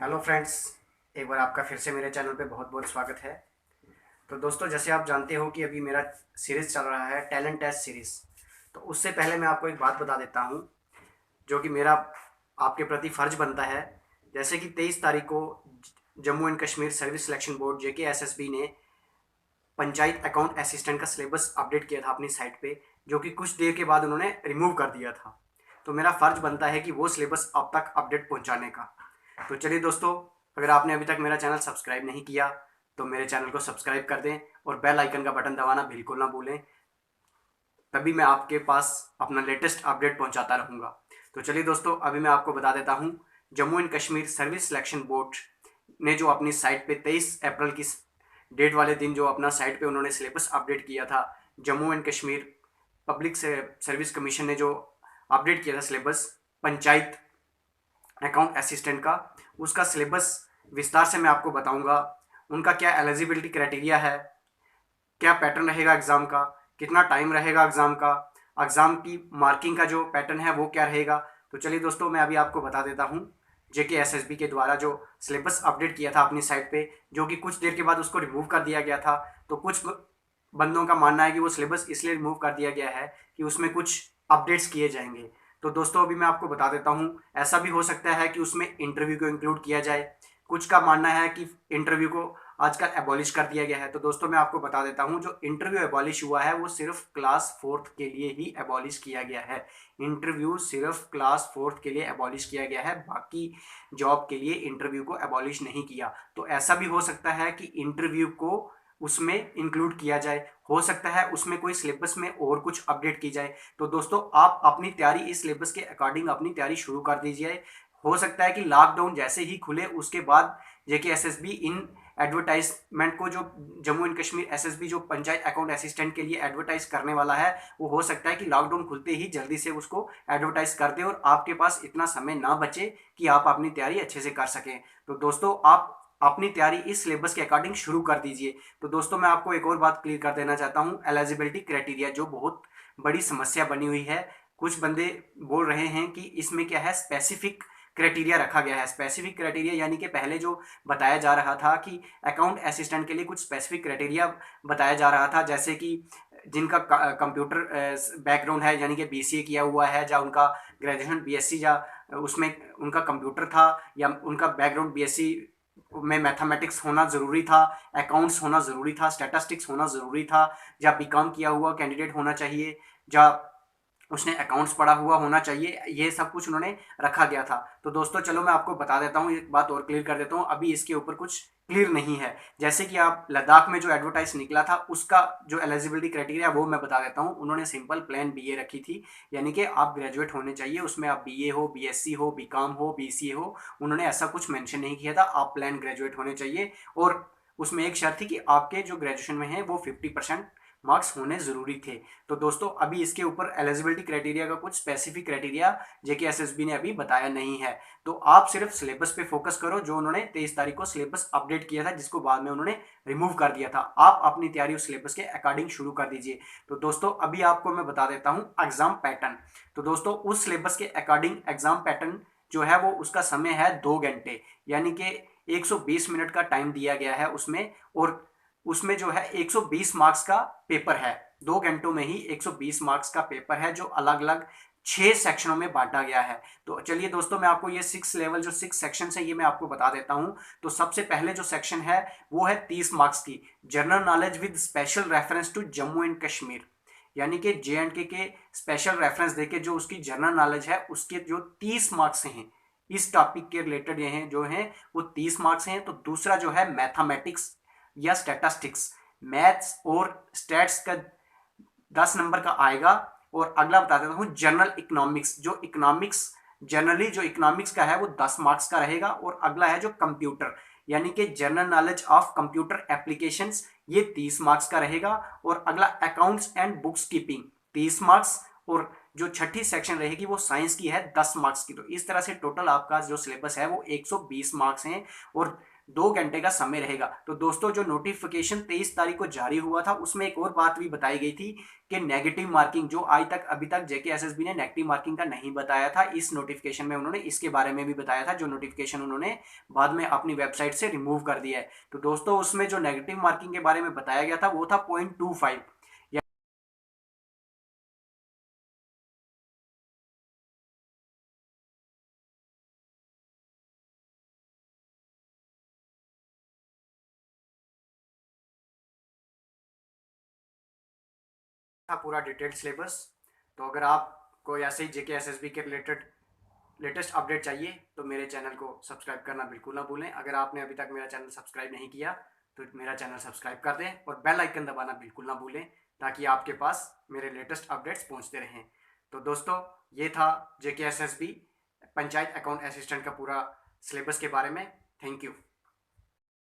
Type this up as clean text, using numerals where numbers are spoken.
Hello friends, एक बार आपका फिर से मेरे चैनल पे बहुत बहुत स्वागत है। तो दोस्तों, जैसे आप जानते हो कि अभी मेरा सीरीज़ चल रहा है टैलेंट टेस्ट सीरीज़। तो उससे पहले मैं आपको एक बात बता देता हूँ जो कि मेरा आपके प्रति फ़र्ज बनता है। जैसे कि 23 तारीख को Jammu and Kashmir service selection board JKSSB ने पंचायत अकाउंट असिस्टेंट का सिलेबस अपडेट किया था अपनी साइट पे, जो कि कुछ देर के बाद उन्होंने रिमूव कर दिया था। तो मेरा फ़र्ज बनता है कि वो सिलेबस अब तक अपडेट पहुंचाने का। तो चलिए दोस्तों, अगर आपने अभी तक मेरा चैनल सब्सक्राइब नहीं किया तो मेरे चैनल को सब्सक्राइब कर दें और बेल आइकन का बटन दबाना बिल्कुल ना भूलें। तभी मैं आपके पास अपना लेटेस्ट अपडेट पहुंचाता रहूँगा। तो चलिए दोस्तों, अभी मैं आपको बता देता हूँ। Jammu and Kashmir service selection board ने जो अपनी साइट पे 23 अप्रैल की डेट वाले दिन जो अपना साइट पे उन्होंने सिलेबस अपडेट किया था, Jammu and Kashmir public service commission ने जो अपडेट किया था सिलेबस पंचायत अकाउंट असिस्टेंट का, उसका सिलेबस विस्तार से मैं आपको बताऊंगा। उनका क्या एलिजिबिलिटी क्राइटेरिया है, क्या पैटर्न रहेगा एग्ज़ाम का, कितना टाइम रहेगा एग्ज़ाम का, एग्ज़ाम की मार्किंग का जो पैटर्न है वो क्या रहेगा। तो चलिए दोस्तों, मैं अभी आपको बता देता हूँ। JKSSB के द्वारा जो सिलेबस अपडेट किया था अपनी साइट पे, जो कि कुछ देर के बाद उसको रिमूव कर दिया गया था। तो कुछ बंदों का मानना है कि वो सिलेबस इसलिए रिमूव कर दिया गया है कि उसमें कुछ अपडेट्स किए जाएंगे। तो दोस्तों, अभी मैं आपको बता देता हूँ। ऐसा भी हो सकता है कि उसमें इंटरव्यू को इंक्लूड किया जाए। कुछ का मानना है कि इंटरव्यू को आजकल एबॉलिश कर दिया गया है। तो दोस्तों, मैं आपको बता देता हूँ, जो इंटरव्यू एबॉलिश हुआ है वो सिर्फ क्लास 4th के लिए ही एबॉलिश किया गया है। इंटरव्यू सिर्फ क्लास 4th के लिए एबॉलिश किया गया है, बाकी जॉब के लिए इंटरव्यू को एबॉलिश नहीं किया। तो ऐसा भी हो सकता है कि इंटरव्यू को उसमें इंक्लूड किया जाए, हो सकता है उसमें कोई सिलेबस में और कुछ अपडेट की जाए। तो दोस्तों, आप अपनी तैयारी इस सिलेबस के अकॉर्डिंग अपनी तैयारी शुरू कर दीजिए। हो सकता है कि लॉकडाउन जैसे ही खुले उसके बाद JKSSB इन एडवर्टाइजमेंट को, जो जम्मू एंड कश्मीर SSB जो पंचायत अकाउंट असिस्टेंट के लिए एडवर्टाइज करने वाला है, वो हो सकता है कि लॉकडाउन खुलते ही जल्दी से उसको एडवर्टाइज कर दे और आपके पास इतना समय ना बचे कि आप अपनी तैयारी अच्छे से कर सकें। तो दोस्तों, आप अपनी तैयारी इस सिलेबस के अकॉर्डिंग शुरू कर दीजिए। तो दोस्तों, मैं आपको एक और बात क्लियर कर देना चाहता हूँ। एलिजिबिलिटी क्राइटेरिया जो बहुत बड़ी समस्या बनी हुई है, कुछ बंदे बोल रहे हैं कि इसमें क्या है, स्पेसिफिक क्राइटेरिया रखा गया है। स्पेसिफिक क्राइटेरिया यानी कि पहले जो बताया जा रहा था कि अकाउंट असिस्टेंट के लिए कुछ स्पेसिफिक क्राइटेरिया बताया जा रहा था, जैसे कि जिनका कंप्यूटर बैकग्राउंड है, यानी कि BCA किया हुआ है, या उनका ग्रेजुएशन BSc या उसमें उनका कंप्यूटर था, या उनका बैकग्राउंड BSc में मैथमेटिक्स होना ज़रूरी था, अकाउंट्स होना ज़रूरी था, स्टैटिस्टिक्स होना ज़रूरी था, या बीकॉम किया हुआ कैंडिडेट होना चाहिए, या उसने अकाउंट्स पढ़ा हुआ होना चाहिए। ये सब कुछ उन्होंने रखा गया था। तो दोस्तों, चलो मैं आपको बता देता हूँ, एक बात और क्लियर कर देता हूँ। अभी इसके ऊपर कुछ क्लियर नहीं है। जैसे कि आप लद्दाख में जो एडवर्टाइज निकला था, उसका जो एलिजिबिलिटी क्राइटेरिया वो मैं बता देता हूँ। उन्होंने सिंपल प्लेन BA रखी थी, यानी कि आप ग्रेजुएट होने चाहिए, उसमें आप BA हो, BSc हो, बीकॉम हो, BCA हो। उन्होंने ऐसा कुछ मेंशन नहीं किया था, आप प्लेन ग्रेजुएट होने चाहिए। और उसमें एक शर्त थी कि आपके जो ग्रेजुएशन में है वो 50% मार्क्स होने ज़रूरी थे। तो दोस्तों, अभी इसके ऊपर एलिजिबिलिटी क्राइटेरिया का कुछ स्पेसिफिक क्राइटेरिया JKSSB ने अभी बताया नहीं है। तो आप सिर्फ सिलेबस पे फोकस करो, जो उन्होंने 23 तारीख को सिलेबस अपडेट किया था, जिसको बाद में उन्होंने रिमूव कर दिया था। आप अपनी तैयारी उस सिलेबस के अकॉर्डिंग शुरू कर दीजिए। तो दोस्तों, अभी आपको मैं बता देता हूँ एग्जाम पैटर्न। तो दोस्तों, उस सिलेबस के अकॉर्डिंग एग्जाम पैटर्न जो है वो, उसका समय है 2 घंटे, यानी कि 120 मिनट का टाइम दिया गया है उसमें। और उसमें जो है 120 मार्क्स का पेपर है। 2 घंटों में ही 120 मार्क्स का पेपर है, जो अलग अलग 6 सेक्शनों में बांटा गया है। तो चलिए दोस्तों, मैं आपको ये 6 लेवल जो 6 सेक्शन है ये मैं आपको बता देता हूं। तो सबसे पहले जो सेक्शन है वो है 30 मार्क्स की, general knowledge with special reference to Jammu and Kashmir, यानी कि JNK के स्पेशल रेफरेंस देके जो उसकी जनरल नॉलेज है, उसके जो 30 मार्क्स हैं इस टॉपिक के रिलेटेड, ये हैं जो हैं वो 30 मार्क्स हैं। तो दूसरा जो है मैथमेटिक्स या स्टैटिस्टिक्स, मैथ्स और स्टैट्स का 10 नंबर का आएगा। और अगला बता देता हूँ जनरल इकोनॉमिक्स, जो इकोनॉमिक्स जनरली जो इकोनॉमिक्स का है वो 10 मार्क्स का रहेगा। और अगला है जो कंप्यूटर, यानी कि general knowledge of computer applications, ये 30 मार्क्स का रहेगा। और अगला accounts and books keeping 30 marks. और जो छठी सेक्शन रहेगी वो साइंस की है 10 मार्क्स की। तो इस तरह से टोटल आपका जो सिलेबस है वो 120 मार्क्स हैं। और 2 घंटे का समय रहेगा। तो दोस्तों जो नोटिफिकेशन 23 तारीख को जारी हुआ था उसमें एक और बात भी बताई गई थी कि नेगेटिव मार्किंग, जो आज तक अभी तक जेकेएसएसबी ने नेगेटिव मार्किंग का नहीं बताया था, इस नोटिफिकेशन में उन्होंने इसके बारे में भी बताया था, जो नोटिफिकेशन उन्होंने बाद में अपनी वेबसाइट से रिमूव कर दिया है। तो दोस्तों उसमें जो नेगेटिव मार्किंग के बारे में बताया गया था वो था 0.25। था पूरा डिटेल्ड सिलेबस। तो अगर आपको ऐसे ही जेकेएसएसबी के रिलेटेड लेटेस्ट अपडेट चाहिए तो मेरे चैनल को सब्सक्राइब करना बिल्कुल ना भूलें। अगर आपने अभी तक मेरा चैनल सब्सक्राइब नहीं किया तो मेरा चैनल सब्सक्राइब कर दें और बेल आइकन दबाना बिल्कुल ना भूलें, ताकि आपके पास मेरे लेटेस्ट अपडेट्स पहुंचते रहें। तो दोस्तों ये था जेकेएसएसबी पंचायत अकाउंट असिस्टेंट का पूरा सिलेबस के बारे में। Thank you.